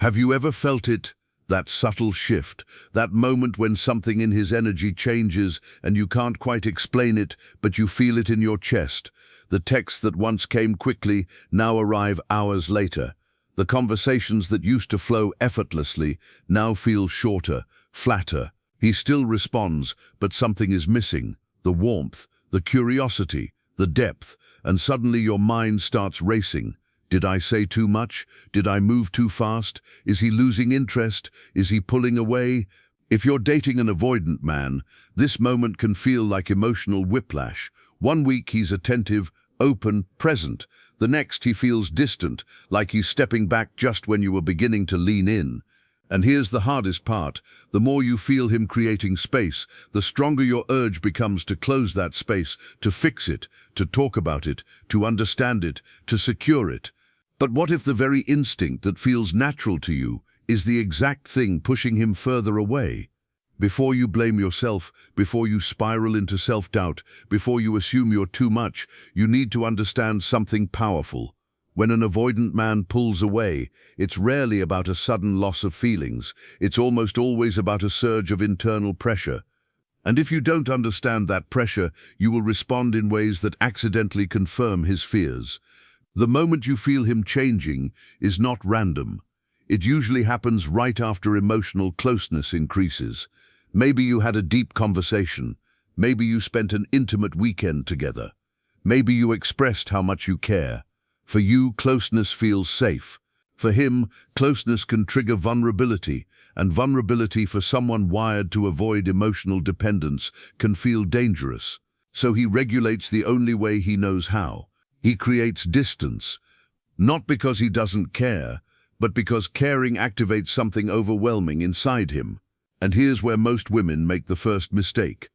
Have you ever felt it? That subtle shift, that moment when something in his energy changes and you can't quite explain it, but you feel it in your chest. The texts that once came quickly now arrive hours later. The conversations that used to flow effortlessly now feel shorter, flatter. He still responds, but something is missing. The warmth, the curiosity, the depth, and suddenly your mind starts racing. Did I say too much? Did I move too fast? Is he losing interest? Is he pulling away? If you're dating an avoidant man, this moment can feel like emotional whiplash. One week he's attentive, open, present. The next he feels distant, like he's stepping back just when you were beginning to lean in. And here's the hardest part. The more you feel him creating space, the stronger your urge becomes to close that space, to fix it, to talk about it, to understand it, to secure it. But what if the very instinct that feels natural to you is the exact thing pushing him further away? Before you blame yourself, before you spiral into self-doubt, before you assume you're too much, you need to understand something powerful. When an avoidant man pulls away, it's rarely about a sudden loss of feelings. It's almost always about a surge of internal pressure. And if you don't understand that pressure, you will respond in ways that accidentally confirm his fears. The moment you feel him changing is not random. It usually happens right after emotional closeness increases. Maybe you had a deep conversation. Maybe you spent an intimate weekend together. Maybe you expressed how much you care. For you, closeness feels safe. For him, closeness can trigger vulnerability, and vulnerability for someone wired to avoid emotional dependence can feel dangerous. So he regulates the only way he knows how. He creates distance, not because he doesn't care, but because caring activates something overwhelming inside him. And here's where most women make the first mistake.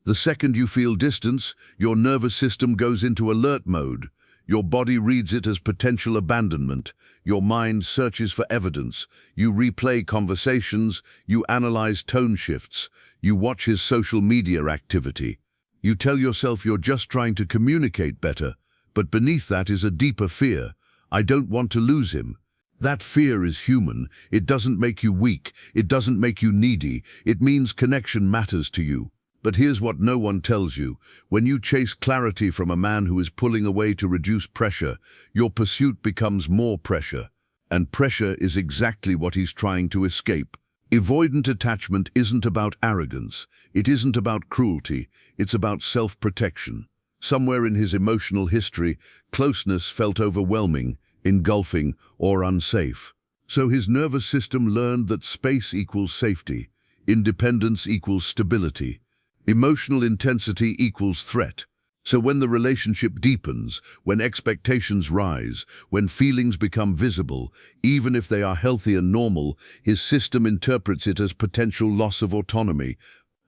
The second you feel distance, your nervous system goes into alert mode. Your body reads it as potential abandonment. Your mind searches for evidence. You replay conversations. You analyze tone shifts. You watch his social media activity. You tell yourself you're just trying to communicate better, but beneath that is a deeper fear. I don't want to lose him. That fear is human. It doesn't make you weak. It doesn't make you needy. It means connection matters to you. But here's what no one tells you. When you chase clarity from a man who is pulling away to reduce pressure, your pursuit becomes more pressure. And pressure is exactly what he's trying to escape. Avoidant attachment isn't about arrogance. It isn't about cruelty. It's about self-protection. Somewhere in his emotional history, closeness felt overwhelming, engulfing, or unsafe. So his nervous system learned that space equals safety, independence equals stability. Emotional intensity equals threat. So when the relationship deepens, when expectations rise, when feelings become visible, even if they are healthy and normal, his system interprets it as potential loss of autonomy.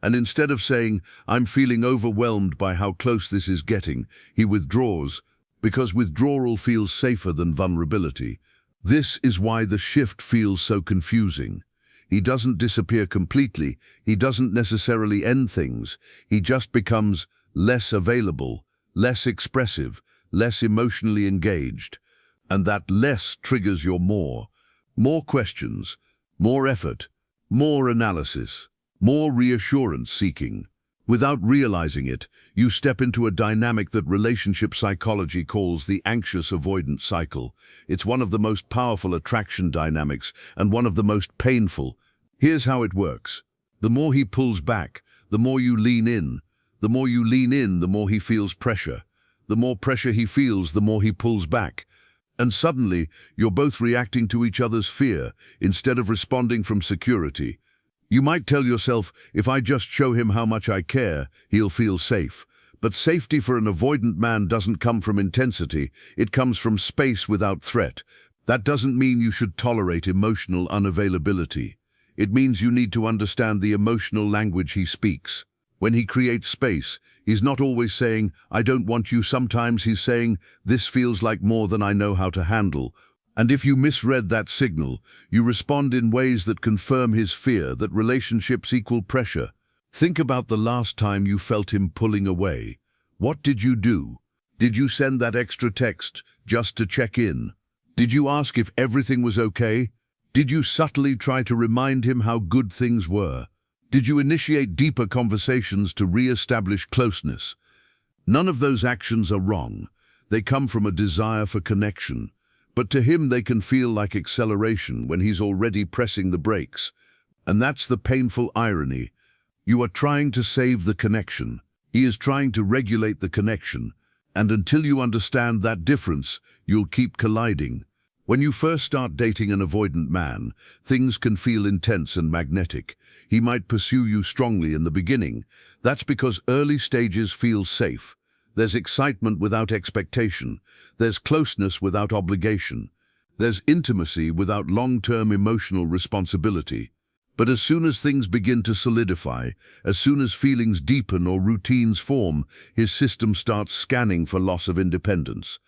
And instead of saying, "I'm feeling overwhelmed by how close this is getting," he withdraws, because withdrawal feels safer than vulnerability. This is why the shift feels so confusing. He doesn't disappear completely. He doesn't necessarily end things. He just becomes less available, less expressive, less emotionally engaged. And that less triggers your more. More questions, more effort, more analysis, more reassurance seeking. Without realizing it, you step into a dynamic that relationship psychology calls the anxious avoidant cycle. It's one of the most powerful attraction dynamics and one of the most painful. Here's how it works. The more he pulls back, the more you lean in. The more you lean in, the more he feels pressure. The more pressure he feels, the more he pulls back. And suddenly, you're both reacting to each other's fear instead of responding from security. You might tell yourself, if I just show him how much I care, he'll feel safe. But safety for an avoidant man doesn't come from intensity. It comes from space without threat. That doesn't mean you should tolerate emotional unavailability. It means you need to understand the emotional language he speaks. When he creates space, he's not always saying, "I don't want you." Sometimes he's saying, "This feels like more than I know how to handle." And if you misread that signal, you respond in ways that confirm his fear that relationships equal pressure. Think about the last time you felt him pulling away. What did you do? Did you send that extra text just to check in? Did you ask if everything was okay? Did you subtly try to remind him how good things were? Did you initiate deeper conversations to re-establish closeness? None of those actions are wrong. They come from a desire for connection. But to him they can feel like acceleration when he's already pressing the brakes. And that's the painful irony. You are trying to save the connection. He is trying to regulate the connection. And until you understand that difference, you'll keep colliding. When you first start dating an avoidant man, things can feel intense and magnetic. He might pursue you strongly in the beginning. That's because early stages feel safe. There's excitement without expectation. There's closeness without obligation. There's intimacy without long-term emotional responsibility. But as soon as things begin to solidify, as soon as feelings deepen or routines form, his system starts scanning for loss of independence.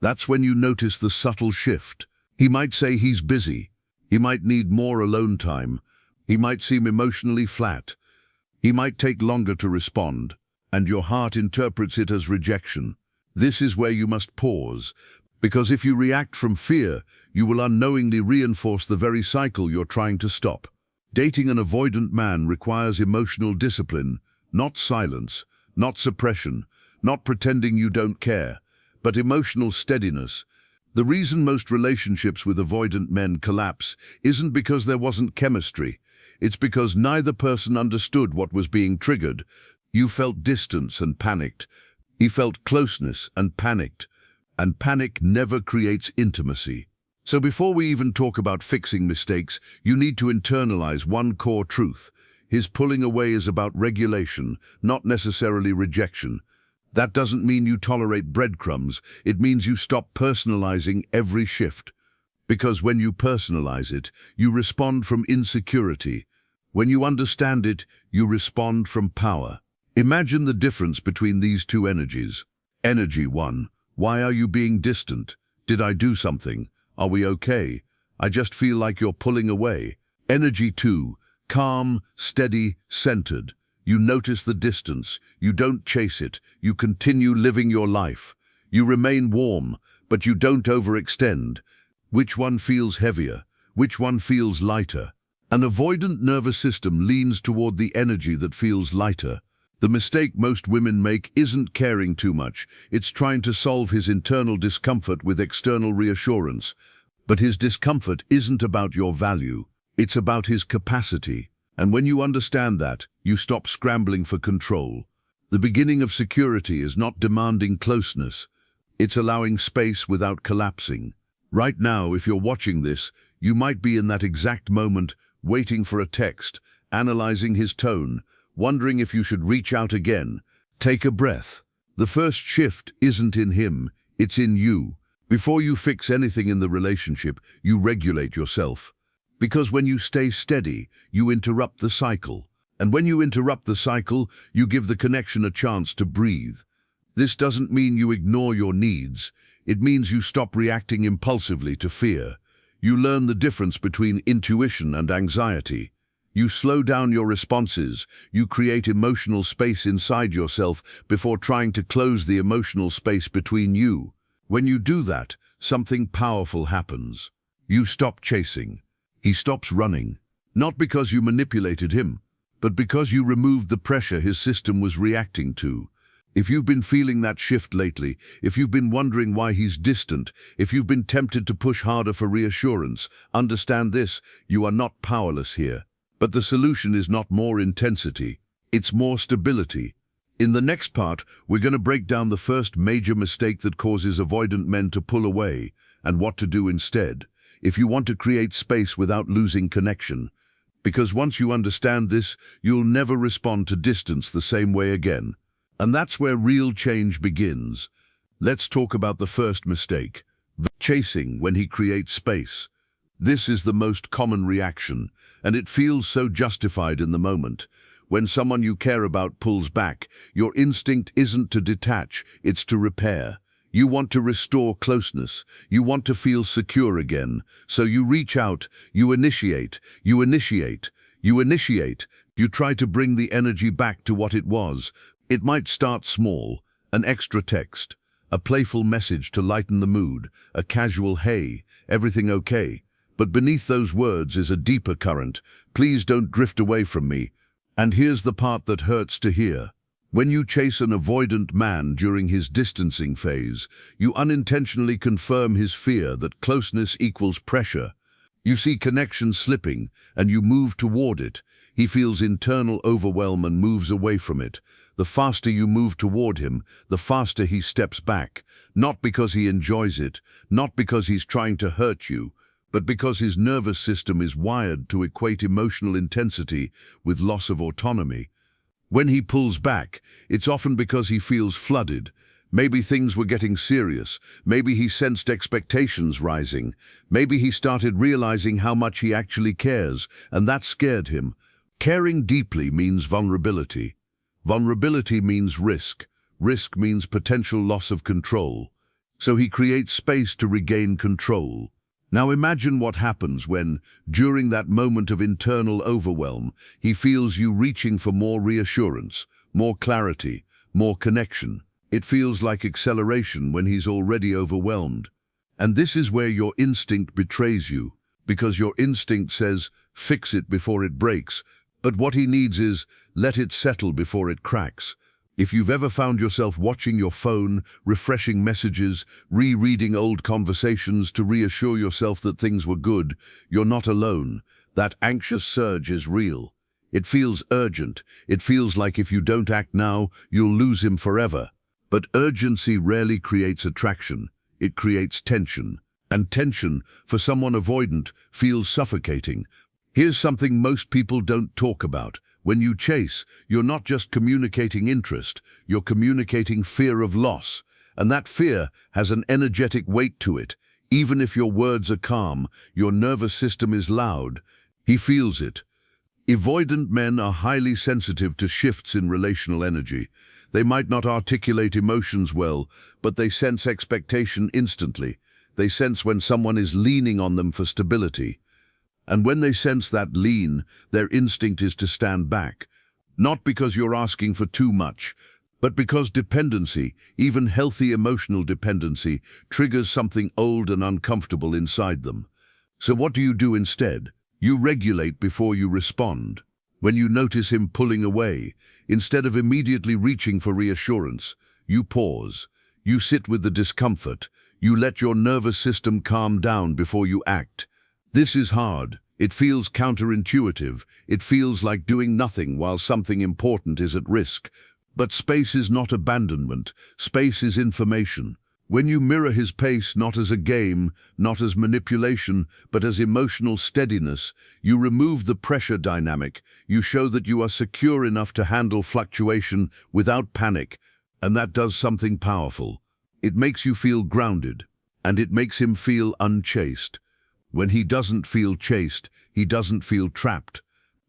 That's when you notice the subtle shift. He might say he's busy. He might need more alone time. He might seem emotionally flat. He might take longer to respond, and your heart interprets it as rejection. This is where you must pause, because if you react from fear, you will unknowingly reinforce the very cycle you're trying to stop. Dating an avoidant man requires emotional discipline, not silence, not suppression, not pretending you don't care, but emotional steadiness. The reason most relationships with avoidant men collapse isn't because there wasn't chemistry. It's because neither person understood what was being triggered. You felt distance and panicked. He felt closeness and panicked. And panic never creates intimacy. So before we even talk about fixing mistakes, you need to internalize one core truth. His pulling away is about regulation, not necessarily rejection. That doesn't mean you tolerate breadcrumbs. It means you stop personalizing every shift. Because when you personalize it, you respond from insecurity. When you understand it, you respond from power. Imagine the difference between these two energies. Energy 1. Why are you being distant? Did I do something? Are we okay? I just feel like you're pulling away. Energy 2. Calm, steady, centered. You notice the distance. You don't chase it. You continue living your life. You remain warm, but you don't overextend. Which one feels heavier? Which one feels lighter? An avoidant nervous system leans toward the energy that feels lighter. The mistake most women make isn't caring too much. It's trying to solve his internal discomfort with external reassurance. But his discomfort isn't about your value. It's about his capacity. And when you understand that, you stop scrambling for control. The beginning of security is not demanding closeness. It's allowing space without collapsing. Right now, if you're watching this, you might be in that exact moment, waiting for a text, analyzing his tone, wondering if you should reach out again. Take a breath. The first shift isn't in him, it's in you. Before you fix anything in the relationship, you regulate yourself. Because when you stay steady, you interrupt the cycle. And when you interrupt the cycle, you give the connection a chance to breathe. This doesn't mean you ignore your needs. It means you stop reacting impulsively to fear. You learn the difference between intuition and anxiety. You slow down your responses. You create emotional space inside yourself before trying to close the emotional space between you. When you do that, something powerful happens. You stop chasing. He stops running, not because you manipulated him, but because you removed the pressure his system was reacting to. If you've been feeling that shift lately, if you've been wondering why he's distant, if you've been tempted to push harder for reassurance, understand this: you are not powerless here. But the solution is not more intensity, it's more stability. In the next part, we're going to break down the first major mistake that causes avoidant men to pull away, and what to do instead, if you want to create space without losing connection. Because once you understand this, you'll never respond to distance the same way again. And that's where real change begins. Let's talk about the first mistake, chasing when he creates space. This is the most common reaction, and it feels so justified in the moment. When someone you care about pulls back, your instinct isn't to detach, it's to repair. You want to restore closeness. You want to feel secure again. So you reach out, you initiate, you initiate, you initiate. You try to bring the energy back to what it was. It might start small, an extra text, a playful message to lighten the mood, a casual "hey, everything okay?" But beneath those words is a deeper current. Please don't drift away from me. And here's the part that hurts to hear. When you chase an avoidant man during his distancing phase, you unintentionally confirm his fear that closeness equals pressure. You see connection slipping, and you move toward it. He feels internal overwhelm and moves away from it. The faster you move toward him, the faster he steps back. Not because he enjoys it, not because he's trying to hurt you, but because his nervous system is wired to equate emotional intensity with loss of autonomy. When he pulls back, it's often because he feels flooded. Maybe things were getting serious. Maybe he sensed expectations rising. Maybe he started realizing how much he actually cares, and that scared him. Caring deeply means vulnerability. Vulnerability means risk. Risk means potential loss of control. So he creates space to regain control. Now imagine what happens when, during that moment of internal overwhelm, he feels you reaching for more reassurance, more clarity, more connection. It feels like acceleration when he's already overwhelmed. And this is where your instinct betrays you, because your instinct says, fix it before it breaks. But what he needs is, let it settle before it cracks. If you've ever found yourself watching your phone, refreshing messages, rereading old conversations to reassure yourself that things were good, you're not alone. That anxious surge is real. It feels urgent. It feels like if you don't act now, you'll lose him forever. But urgency rarely creates attraction. It creates tension. And tension, for someone avoidant, feels suffocating. Here's something most people don't talk about. When you chase, you're not just communicating interest, you're communicating fear of loss. And that fear has an energetic weight to it. Even if your words are calm, your nervous system is loud. He feels it. Avoidant men are highly sensitive to shifts in relational energy. They might not articulate emotions well, but they sense expectation instantly. They sense when someone is leaning on them for stability. And when they sense that lean, their instinct is to stand back. Not because you're asking for too much, but because dependency, even healthy emotional dependency, triggers something old and uncomfortable inside them. So what do you do instead? You regulate before you respond. When you notice him pulling away, instead of immediately reaching for reassurance, you pause. You sit with the discomfort. You let your nervous system calm down before you act. This is hard. It feels counterintuitive. It feels like doing nothing while something important is at risk. But space is not abandonment. Space is information. When you mirror his pace not as a game, not as manipulation, but as emotional steadiness, you remove the pressure dynamic. You show that you are secure enough to handle fluctuation without panic. And that does something powerful. It makes you feel grounded, and it makes him feel unchased. When he doesn't feel chased, he doesn't feel trapped.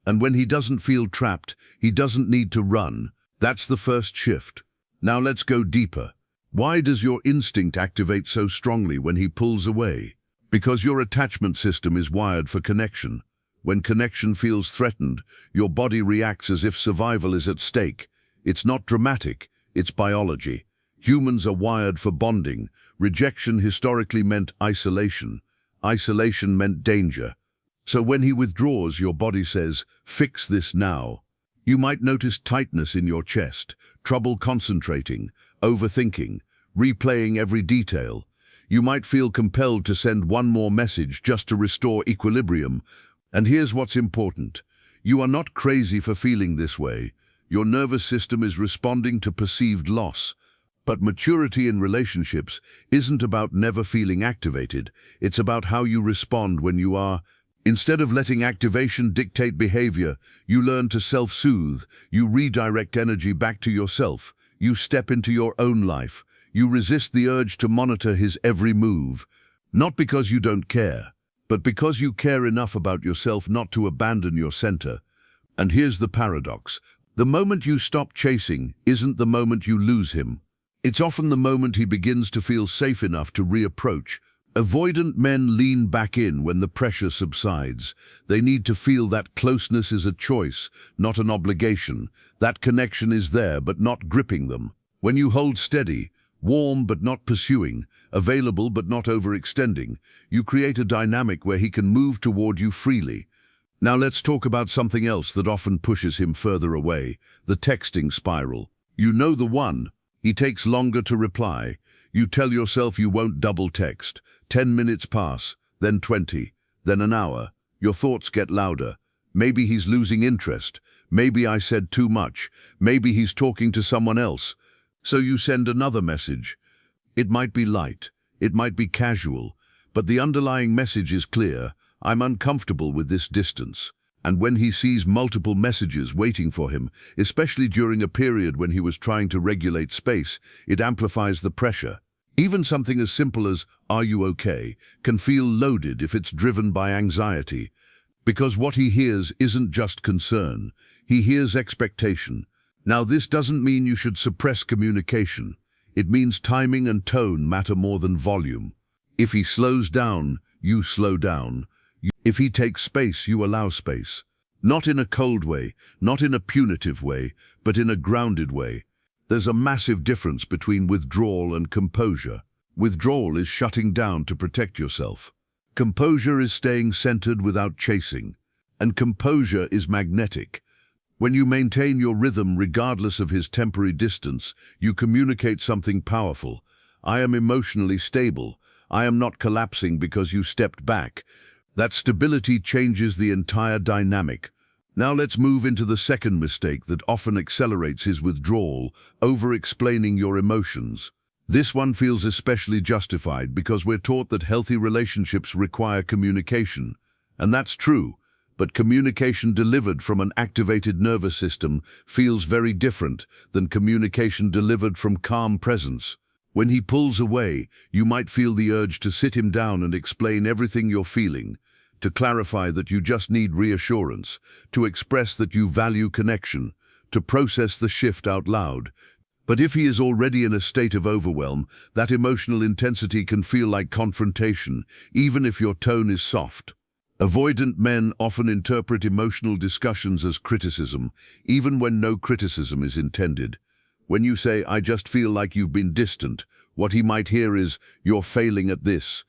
And when he doesn't feel trapped, he doesn't need to run. That's the first shift. Now let's go deeper. Why does your instinct activate so strongly when he pulls away? Because your attachment system is wired for connection. When connection feels threatened, your body reacts as if survival is at stake. It's not dramatic, it's biology. Humans are wired for bonding. Rejection historically meant isolation. Isolation meant danger. So when he withdraws, your body says, fix this now. You might notice tightness in your chest, trouble concentrating, overthinking, replaying every detail. You might feel compelled to send one more message just to restore equilibrium. And here's what's important. You are not crazy for feeling this way. Your nervous system is responding to perceived loss. But maturity in relationships isn't about never feeling activated. It's about how you respond when you are. Instead of letting activation dictate behavior, you learn to self-soothe. You redirect energy back to yourself. You step into your own life. You resist the urge to monitor his every move. Not because you don't care, but because you care enough about yourself not to abandon your center. And here's the paradox. The moment you stop chasing isn't the moment you lose him. It's often the moment he begins to feel safe enough to reapproach. Avoidant men lean back in when the pressure subsides. They need to feel that closeness is a choice, not an obligation. That connection is there, but not gripping them. When you hold steady, Warm but not pursuing, available but not overextending. You create a dynamic where he can move toward you freely. Now let's talk about something else that often pushes him further away, the texting spiral. You know the one. He takes longer to reply. You tell yourself you won't double text. 10 minutes pass, then 20, then an hour. Your thoughts get louder. Maybe he's losing interest. Maybe I said too much. Maybe he's talking to someone else. So you send another message. It might be light, it might be casual, but the underlying message is clear. I'm uncomfortable with this distance. And when he sees multiple messages waiting for him, especially during a period when he was trying to regulate space, it amplifies the pressure. Even something as simple as, "Are you okay?" can feel loaded if it's driven by anxiety. Because what he hears isn't just concern, he hears expectation. Now this doesn't mean you should suppress communication. It means timing and tone matter more than volume. If he slows down, you slow down. If he takes space, you allow space. Not in a cold way, not in a punitive way, but in a grounded way. There's a massive difference between withdrawal and composure. Withdrawal is shutting down to protect yourself. Composure is staying centered without chasing. And composure is magnetic. When you maintain your rhythm regardless of his temporary distance, you communicate something powerful. I am emotionally stable. I am not collapsing because you stepped back. That stability changes the entire dynamic. Now let's move into the second mistake that often accelerates his withdrawal, over-explaining your emotions. This one feels especially justified because we're taught that healthy relationships require communication. And that's true. But communication delivered from an activated nervous system feels very different than communication delivered from calm presence. When he pulls away, you might feel the urge to sit him down and explain everything you're feeling, to clarify that you just need reassurance, to express that you value connection, to process the shift out loud. But if he is already in a state of overwhelm, that emotional intensity can feel like confrontation, even if your tone is soft. Avoidant men often interpret emotional discussions as criticism, even when no criticism is intended. When you say, "I just feel like you've been distant," what he might hear is, "You're failing at this."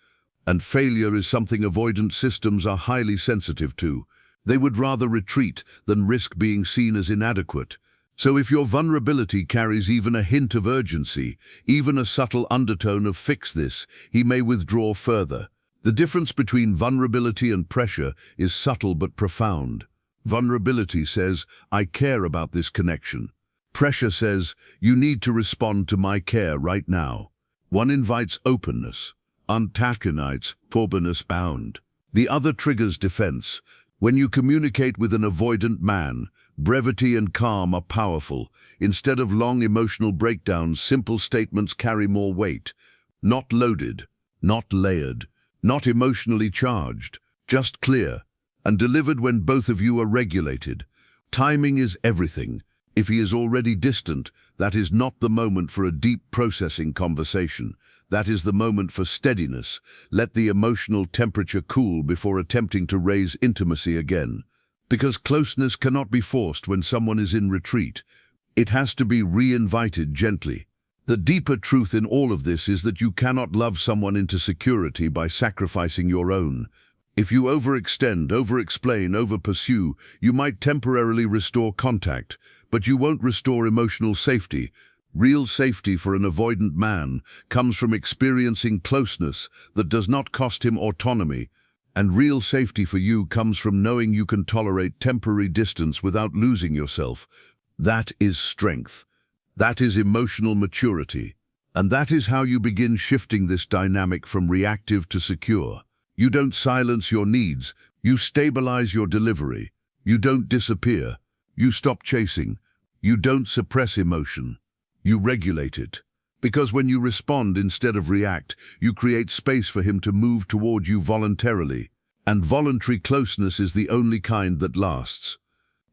And failure is something avoidant systems are highly sensitive to. They would rather retreat than risk being seen as inadequate. So if your vulnerability carries even a hint of urgency, even a subtle undertone of "fix this," he may withdraw further. The difference between vulnerability and pressure is subtle but profound. Vulnerability says, "I care about this connection." Pressure says, "You need to respond to my care right now." One invites openness, antagonites openness bound. The other triggers defense. When you communicate with an avoidant man, brevity and calm are powerful. Instead of long emotional breakdowns, simple statements carry more weight. Not loaded, not layered, not emotionally charged, just clear, and delivered when both of you are regulated. Timing is everything. If he is already distant, that is not the moment for a deep processing conversation. That is the moment for steadiness. Let the emotional temperature cool before attempting to raise intimacy again. Because closeness cannot be forced when someone is in retreat. It has to be re-invited gently. The deeper truth in all of this is that you cannot love someone into security by sacrificing your own. If you overextend, over-explain, over-pursue, you might temporarily restore contact, but you won't restore emotional safety. Real safety for an avoidant man comes from experiencing closeness that does not cost him autonomy, and real safety for you comes from knowing you can tolerate temporary distance without losing yourself. That is strength. That is emotional maturity. And that is how you begin shifting this dynamic from reactive to secure. You don't silence your needs. You stabilize your delivery. You don't disappear. You stop chasing. You don't suppress emotion. You regulate it. Because when you respond instead of react, you create space for him to move toward you voluntarily. And voluntary closeness is the only kind that lasts.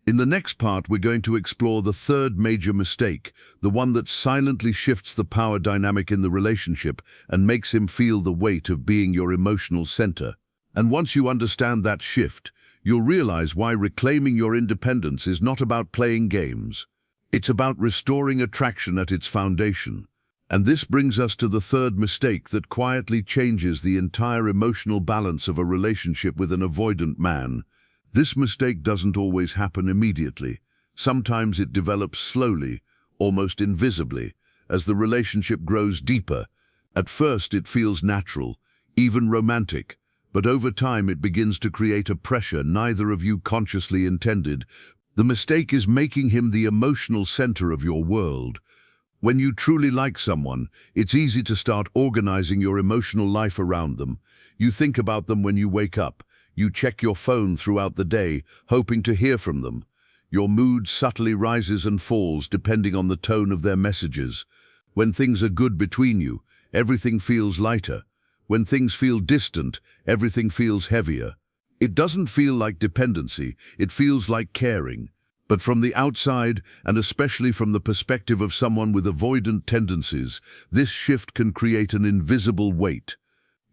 In the next part, we're going to explore the third major mistake, the one that silently shifts the power dynamic in the relationship and makes him feel the weight of being your emotional center. And once you understand that shift, you'll realize why reclaiming your independence is not about playing games. It's about restoring attraction at its foundation. And this brings us to the third mistake that quietly changes the entire emotional balance of a relationship with an avoidant man. This mistake doesn't always happen immediately. Sometimes it develops slowly, almost invisibly, as the relationship grows deeper. At first it feels natural, even romantic, but over time it begins to create a pressure neither of you consciously intended. The mistake is making him the emotional center of your world. When you truly like someone, it's easy to start organizing your emotional life around them. You think about them when you wake up. You check your phone throughout the day, hoping to hear from them. Your mood subtly rises and falls depending on the tone of their messages. When things are good between you, everything feels lighter. When things feel distant, everything feels heavier. It doesn't feel like dependency, it feels like caring. But from the outside, and especially from the perspective of someone with avoidant tendencies, this shift can create an invisible weight.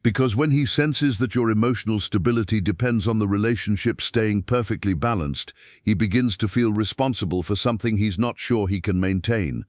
Because when he senses that your emotional stability depends on the relationship staying perfectly balanced, he begins to feel responsible for something he's not sure he can maintain.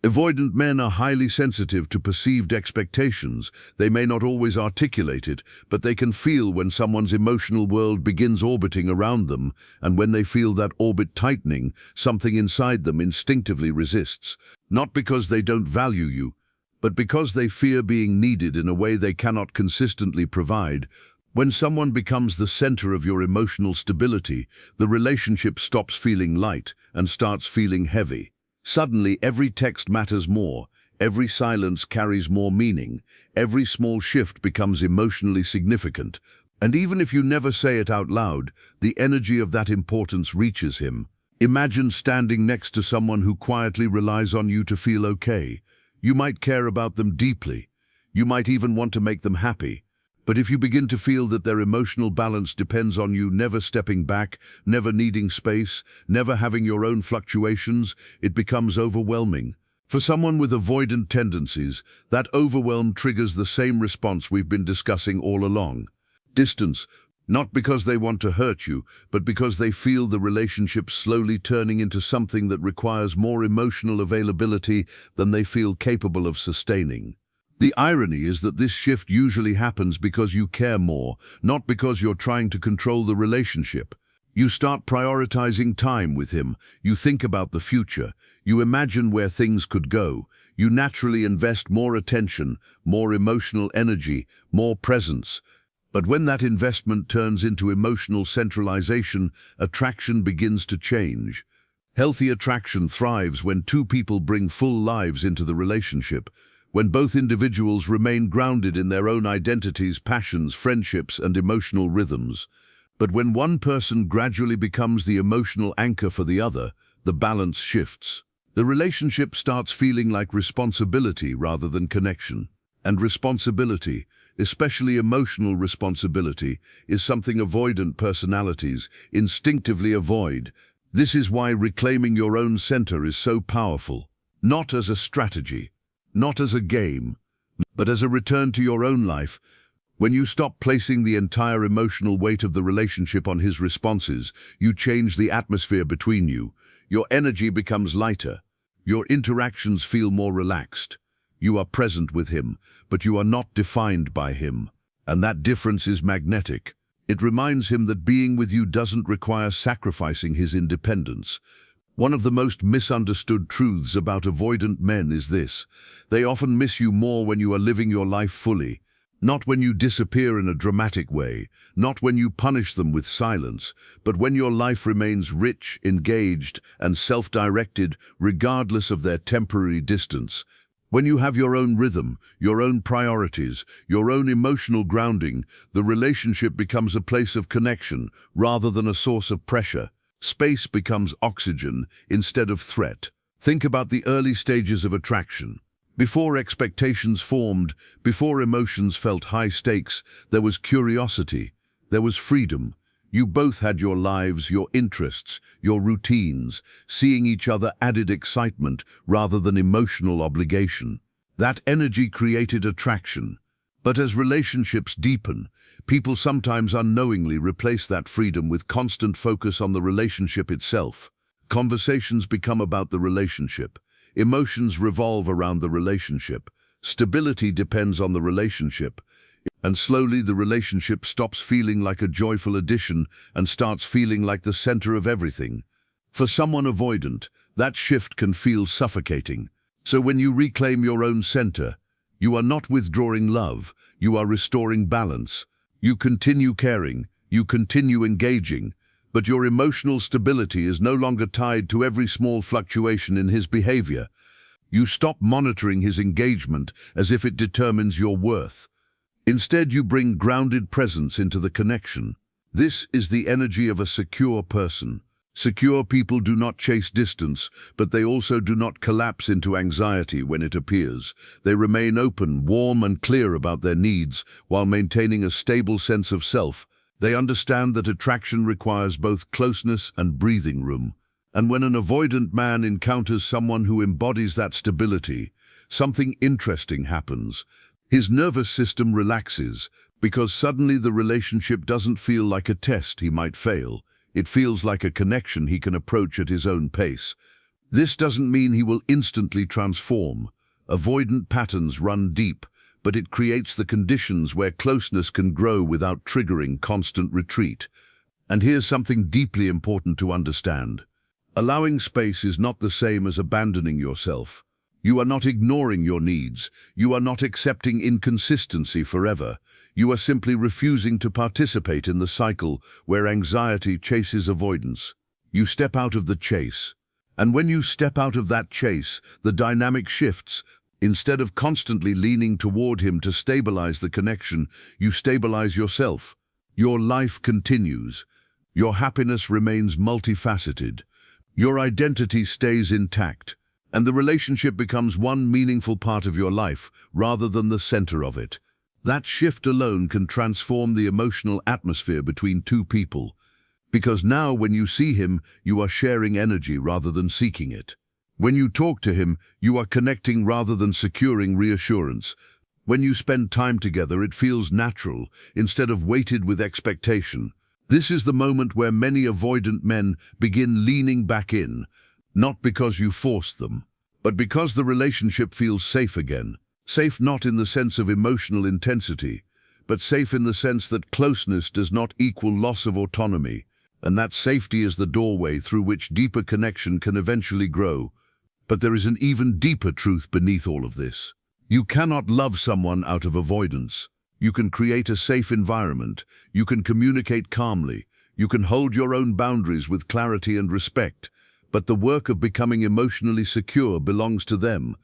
Avoidant men are highly sensitive to perceived expectations. They may not always articulate it, but they can feel when someone's emotional world begins orbiting around them, and when they feel that orbit tightening, something inside them instinctively resists. Not because they don't value you, but because they fear being needed in a way they cannot consistently provide. When someone becomes the center of your emotional stability, the relationship stops feeling light and starts feeling heavy. Suddenly, every text matters more, every silence carries more meaning, every small shift becomes emotionally significant, and even if you never say it out loud, the energy of that importance reaches him. Imagine standing next to someone who quietly relies on you to feel okay. You might care about them deeply. You might even want to make them happy. But if you begin to feel that their emotional balance depends on you never stepping back, never needing space, never having your own fluctuations, it becomes overwhelming. For someone with avoidant tendencies, that overwhelm triggers the same response we've been discussing all along. Distance, not because they want to hurt you, but because they feel the relationship slowly turning into something that requires more emotional availability than they feel capable of sustaining. The irony is that this shift usually happens because you care more, not because you're trying to control the relationship. You start prioritizing time with him, you think about the future, you imagine where things could go, you naturally invest more attention, more emotional energy, more presence. But when that investment turns into emotional centralization, attraction begins to change. Healthy attraction thrives when two people bring full lives into the relationship, when both individuals remain grounded in their own identities, passions, friendships, and emotional rhythms. But when one person gradually becomes the emotional anchor for the other, the balance shifts. The relationship starts feeling like responsibility rather than connection. And responsibility, especially emotional responsibility, is something avoidant personalities instinctively avoid. This is why reclaiming your own center is so powerful. Not as a strategy, not as a game, but as a return to your own life. When you stop placing the entire emotional weight of the relationship on his responses, you change the atmosphere between you. Your energy becomes lighter. Your interactions feel more relaxed. You are present with him, but you are not defined by him. And that difference is magnetic. It reminds him that being with you doesn't require sacrificing his independence. One of the most misunderstood truths about avoidant men is this: they often miss you more when you are living your life fully, not when you disappear in a dramatic way, not when you punish them with silence, but when your life remains rich, engaged, and self-directed, regardless of their temporary distance. When you have your own rhythm, your own priorities, your own emotional grounding, the relationship becomes a place of connection rather than a source of pressure. Space becomes oxygen instead of threat. Think about the early stages of attraction. Before expectations formed, before emotions felt high stakes, there was curiosity, there was freedom. You both had your lives, your interests, your routines. Seeing each other added excitement rather than emotional obligation. That energy created attraction. But as relationships deepen, people sometimes unknowingly replace that freedom with constant focus on the relationship itself. Conversations become about the relationship. Emotions revolve around the relationship. Stability depends on the relationship, and slowly the relationship stops feeling like a joyful addition and starts feeling like the center of everything. For someone avoidant, that shift can feel suffocating. So when you reclaim your own center, you are not withdrawing love, you are restoring balance. You continue caring, you continue engaging, but your emotional stability is no longer tied to every small fluctuation in his behavior. You stop monitoring his engagement as if it determines your worth. Instead, you bring grounded presence into the connection. This is the energy of a secure person. Secure people do not chase distance, but they also do not collapse into anxiety when it appears. They remain open, warm, and clear about their needs while maintaining a stable sense of self. They understand that attraction requires both closeness and breathing room. And when an avoidant man encounters someone who embodies that stability, something interesting happens. His nervous system relaxes because suddenly the relationship doesn't feel like a test he might fail. It feels like a connection he can approach at his own pace. This doesn't mean he will instantly transform. Avoidant patterns run deep, but it creates the conditions where closeness can grow without triggering constant retreat. And here's something deeply important to understand. Allowing space is not the same as abandoning yourself. You are not ignoring your needs. You are not accepting inconsistency forever. You are simply refusing to participate in the cycle where anxiety chases avoidance. You step out of the chase. And when you step out of that chase, the dynamic shifts. Instead of constantly leaning toward him to stabilize the connection, you stabilize yourself. Your life continues. Your happiness remains multifaceted. Your identity stays intact, and the relationship becomes one meaningful part of your life rather than the center of it. That shift alone can transform the emotional atmosphere between two people, because now when you see him, you are sharing energy rather than seeking it. When you talk to him, you are connecting rather than securing reassurance. When you spend time together, it feels natural instead of weighted with expectation. This is the moment where many avoidant men begin leaning back in, not because you force them, but because the relationship feels safe again. Safe not in the sense of emotional intensity, but safe in the sense that closeness does not equal loss of autonomy, and that safety is the doorway through which deeper connection can eventually grow. But there is an even deeper truth beneath all of this. You cannot love someone out of avoidance. You can create a safe environment. You can communicate calmly. You can hold your own boundaries with clarity and respect. But the work of becoming emotionally secure belongs to them.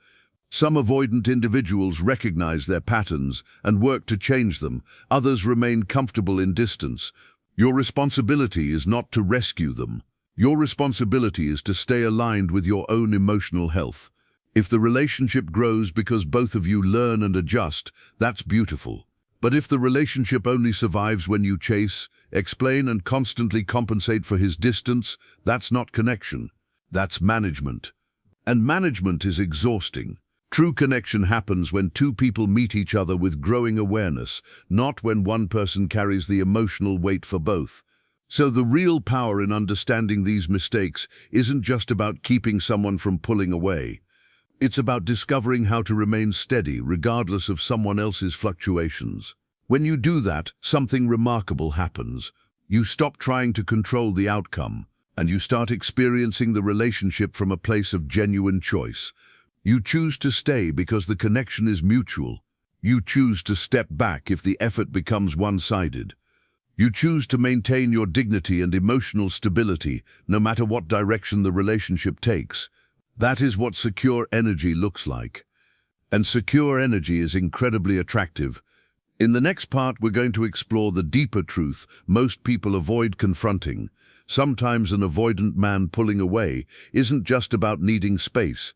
Some avoidant individuals recognize their patterns and work to change them. Others remain comfortable in distance. Your responsibility is not to rescue them. Your responsibility is to stay aligned with your own emotional health. If the relationship grows because both of you learn and adjust, that's beautiful. But if the relationship only survives when you chase, explain, and constantly compensate for his distance, that's not connection. That's management. And management is exhausting. True connection happens when two people meet each other with growing awareness, not when one person carries the emotional weight for both. So the real power in understanding these mistakes isn't just about keeping someone from pulling away. It's about discovering how to remain steady regardless of someone else's fluctuations. When you do that, something remarkable happens. You stop trying to control the outcome, and you start experiencing the relationship from a place of genuine choice. You choose to stay because the connection is mutual. You choose to step back if the effort becomes one-sided. You choose to maintain your dignity and emotional stability no matter what direction the relationship takes. That is what secure energy looks like. And secure energy is incredibly attractive. In the next part, we're going to explore the deeper truth most people avoid confronting. Sometimes an avoidant man pulling away isn't just about needing space.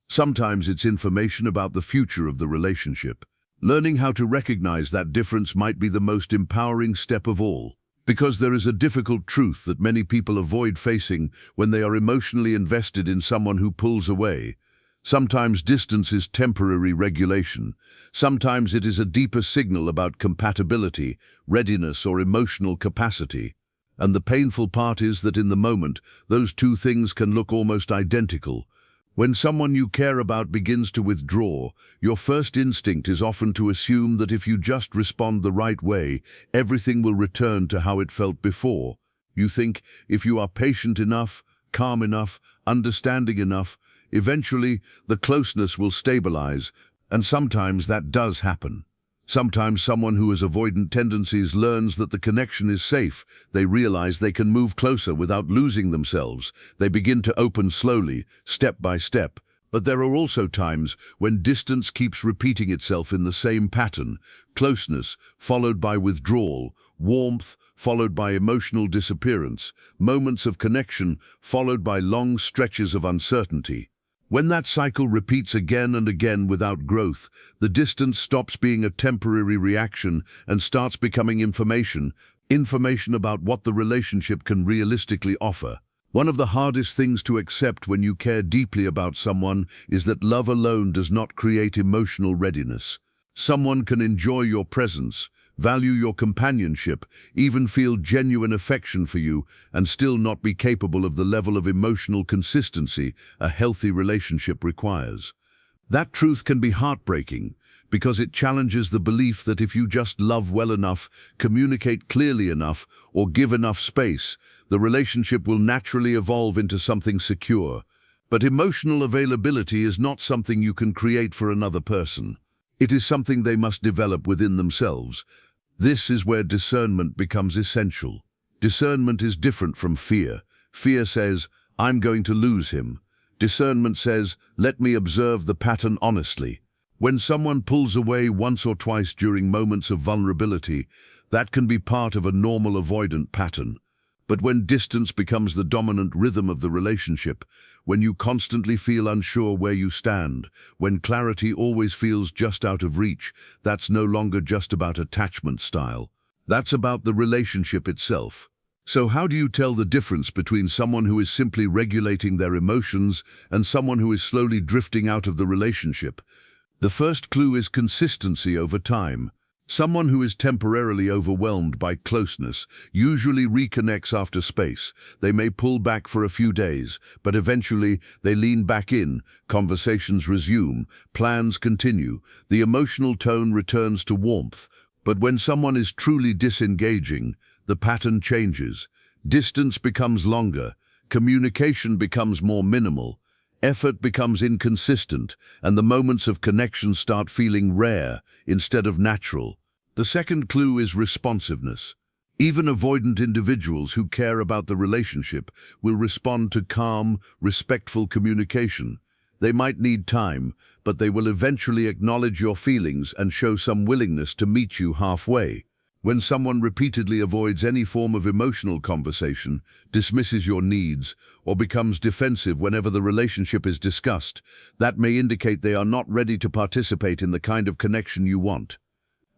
Sometimes it's information about the future of the relationship. Learning how to recognize that difference might be the most empowering step of all. Because there is a difficult truth that many people avoid facing when they are emotionally invested in someone who pulls away. Sometimes distance is temporary regulation. Sometimes it is a deeper signal about compatibility, readiness, or emotional capacity. And the painful part is that in the moment, those two things can look almost identical. When someone you care about begins to withdraw, your first instinct is often to assume that if you just respond the right way, everything will return to how it felt before. You think if you are patient enough, calm enough, understanding enough, eventually the closeness will stabilize, and sometimes that does happen. Sometimes someone who has avoidant tendencies learns that the connection is safe. They realize they can move closer without losing themselves. They begin to open slowly, step by step. But there are also times when distance keeps repeating itself in the same pattern. Closeness, followed by withdrawal. Warmth, followed by emotional disappearance. Moments of connection, followed by long stretches of uncertainty. When that cycle repeats again and again without growth, the distance stops being a temporary reaction and starts becoming information about what the relationship can realistically offer. One of the hardest things to accept when you care deeply about someone is that love alone does not create emotional readiness. Someone can enjoy your presence, value your companionship, even feel genuine affection for you, and still not be capable of the level of emotional consistency a healthy relationship requires. That truth can be heartbreaking, because it challenges the belief that if you just love well enough, communicate clearly enough, or give enough space, the relationship will naturally evolve into something secure. But emotional availability is not something you can create for another person. It is something they must develop within themselves. This is where discernment becomes essential. Discernment is different from fear. Fear says, I'm going to lose him. Discernment says, let me observe the pattern honestly. When someone pulls away once or twice during moments of vulnerability, that can be part of a normal avoidant pattern. But when distance becomes the dominant rhythm of the relationship, when you constantly feel unsure where you stand, when clarity always feels just out of reach, that's no longer just about attachment style. That's about the relationship itself. So how do you tell the difference between someone who is simply regulating their emotions and someone who is slowly drifting out of the relationship? The first clue is consistency over time. Someone who is temporarily overwhelmed by closeness usually reconnects after space. They may pull back for a few days, but eventually they lean back in, conversations resume, plans continue, the emotional tone returns to warmth. But when someone is truly disengaging, the pattern changes. Distance becomes longer, communication becomes more minimal, effort becomes inconsistent, and the moments of connection start feeling rare instead of natural. The second clue is responsiveness. Even avoidant individuals who care about the relationship will respond to calm, respectful communication. They might need time, but they will eventually acknowledge your feelings and show some willingness to meet you halfway. When someone repeatedly avoids any form of emotional conversation, dismisses your needs, or becomes defensive whenever the relationship is discussed, that may indicate they are not ready to participate in the kind of connection you want.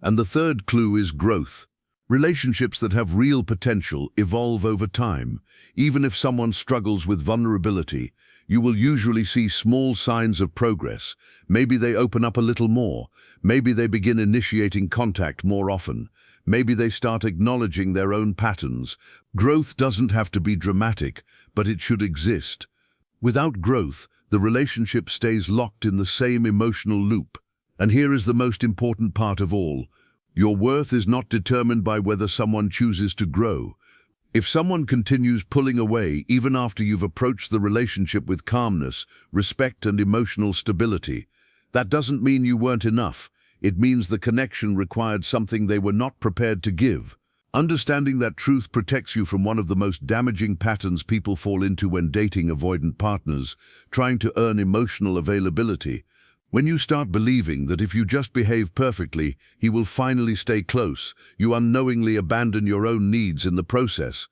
And the third clue is growth. Relationships that have real potential evolve over time. Even if someone struggles with vulnerability, you will usually see small signs of progress. Maybe they open up a little more. Maybe they begin initiating contact more often. Maybe they start acknowledging their own patterns. Growth doesn't have to be dramatic, but it should exist. Without growth, the relationship stays locked in the same emotional loop. And here is the most important part of all. Your worth is not determined by whether someone chooses to grow. If someone continues pulling away even after you've approached the relationship with calmness, respect, and emotional stability, that doesn't mean you weren't enough. It means the connection required something they were not prepared to give. Understanding that truth protects you from one of the most damaging patterns people fall into when dating avoidant partners, trying to earn emotional availability. When you start believing that if you just behave perfectly, he will finally stay close, you unknowingly abandon your own needs in the process.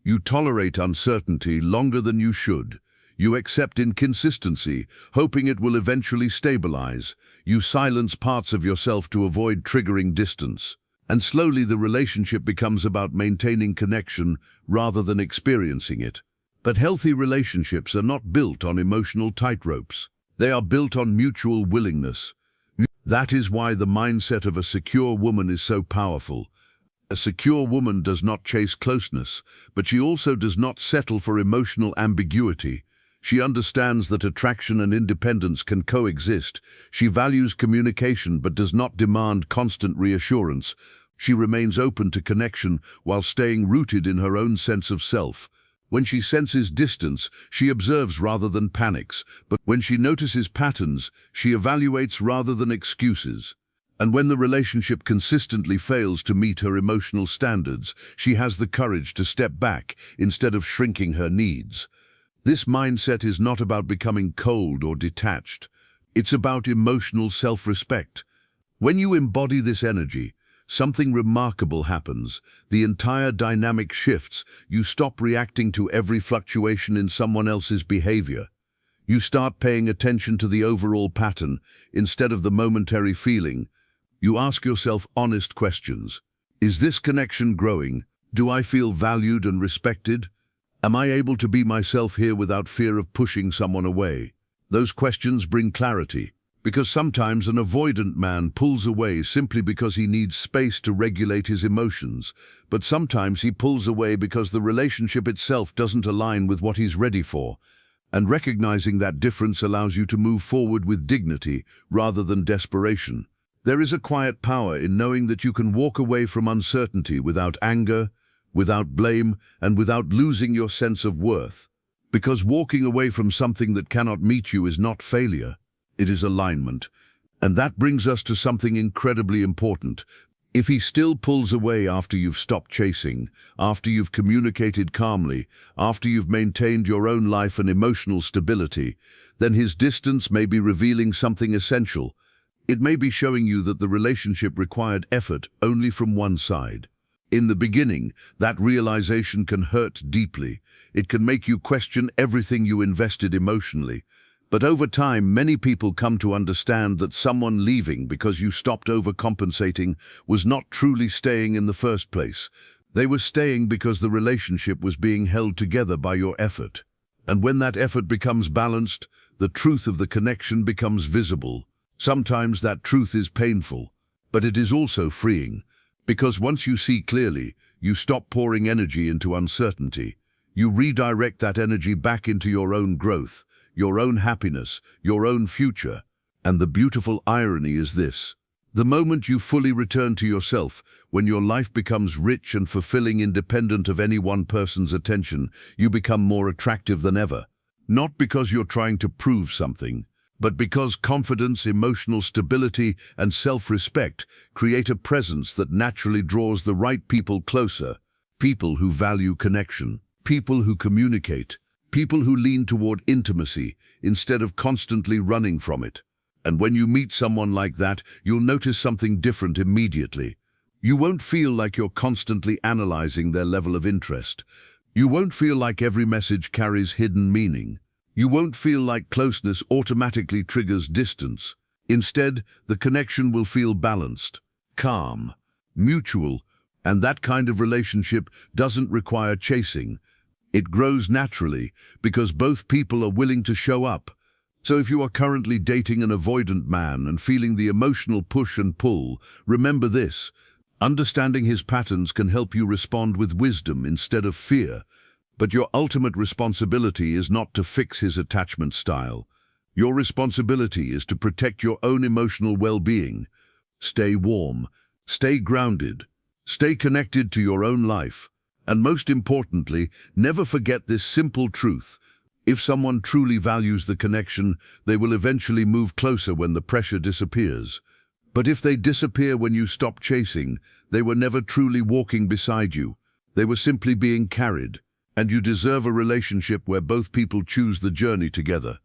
You tolerate uncertainty longer than you should. You accept inconsistency, hoping it will eventually stabilize. You silence parts of yourself to avoid triggering distance. And slowly the relationship becomes about maintaining connection rather than experiencing it. But healthy relationships are not built on emotional tightropes. They are built on mutual willingness. That is why the mindset of a secure woman is so powerful. A secure woman does not chase closeness, but she also does not settle for emotional ambiguity. She understands that attraction and independence can coexist. She values communication but does not demand constant reassurance. She remains open to connection while staying rooted in her own sense of self. When she senses distance, she observes rather than panics, but when she notices patterns, she evaluates rather than excuses. And when the relationship consistently fails to meet her emotional standards, she has the courage to step back instead of shrinking her needs. This mindset is not about becoming cold or detached. It's about emotional self-respect. When you embody this energy, something remarkable happens. The entire dynamic shifts. You stop reacting to every fluctuation in someone else's behavior. You start paying attention to the overall pattern instead of the momentary feeling. You ask yourself honest questions. Is this connection growing? Do I feel valued and respected? Am I able to be myself here without fear of pushing someone away? Those questions bring clarity, because sometimes an avoidant man pulls away simply because he needs space to regulate his emotions, but sometimes he pulls away because the relationship itself doesn't align with what he's ready for. And recognizing that difference allows you to move forward with dignity rather than desperation. There is a quiet power in knowing that you can walk away from uncertainty without anger, without blame, and without losing your sense of worth. Because walking away from something that cannot meet you is not failure, it is alignment. And that brings us to something incredibly important. If he still pulls away after you've stopped chasing, after you've communicated calmly, after you've maintained your own life and emotional stability, then his distance may be revealing something essential. It may be showing you that the relationship required effort only from one side. In the beginning, that realization can hurt deeply. It can make you question everything you invested emotionally. But over time, many people come to understand that someone leaving because you stopped overcompensating was not truly staying in the first place. They were staying because the relationship was being held together by your effort. And when that effort becomes balanced, the truth of the connection becomes visible. Sometimes that truth is painful, but it is also freeing. Because once you see clearly, you stop pouring energy into uncertainty. You redirect that energy back into your own growth, your own happiness, your own future. And the beautiful irony is this. The moment you fully return to yourself, when your life becomes rich and fulfilling independent of any one person's attention, you become more attractive than ever. Not because you're trying to prove something, but because confidence, emotional stability, and self-respect create a presence that naturally draws the right people closer. People who value connection, people who communicate, people who lean toward intimacy instead of constantly running from it. And when you meet someone like that, you'll notice something different immediately. You won't feel like you're constantly analyzing their level of interest. You won't feel like every message carries hidden meaning. You won't feel like closeness automatically triggers distance. Instead, the connection will feel balanced, calm, mutual, and that kind of relationship doesn't require chasing. It grows naturally because both people are willing to show up. So if you are currently dating an avoidant man and feeling the emotional push and pull, remember this. Understanding his patterns can help you respond with wisdom instead of fear. But your ultimate responsibility is not to fix his attachment style. Your responsibility is to protect your own emotional well-being. Stay warm, stay grounded, stay connected to your own life. And most importantly, never forget this simple truth. If someone truly values the connection, they will eventually move closer when the pressure disappears. But if they disappear when you stop chasing, they were never truly walking beside you. They were simply being carried. And you deserve a relationship where both people choose the journey together.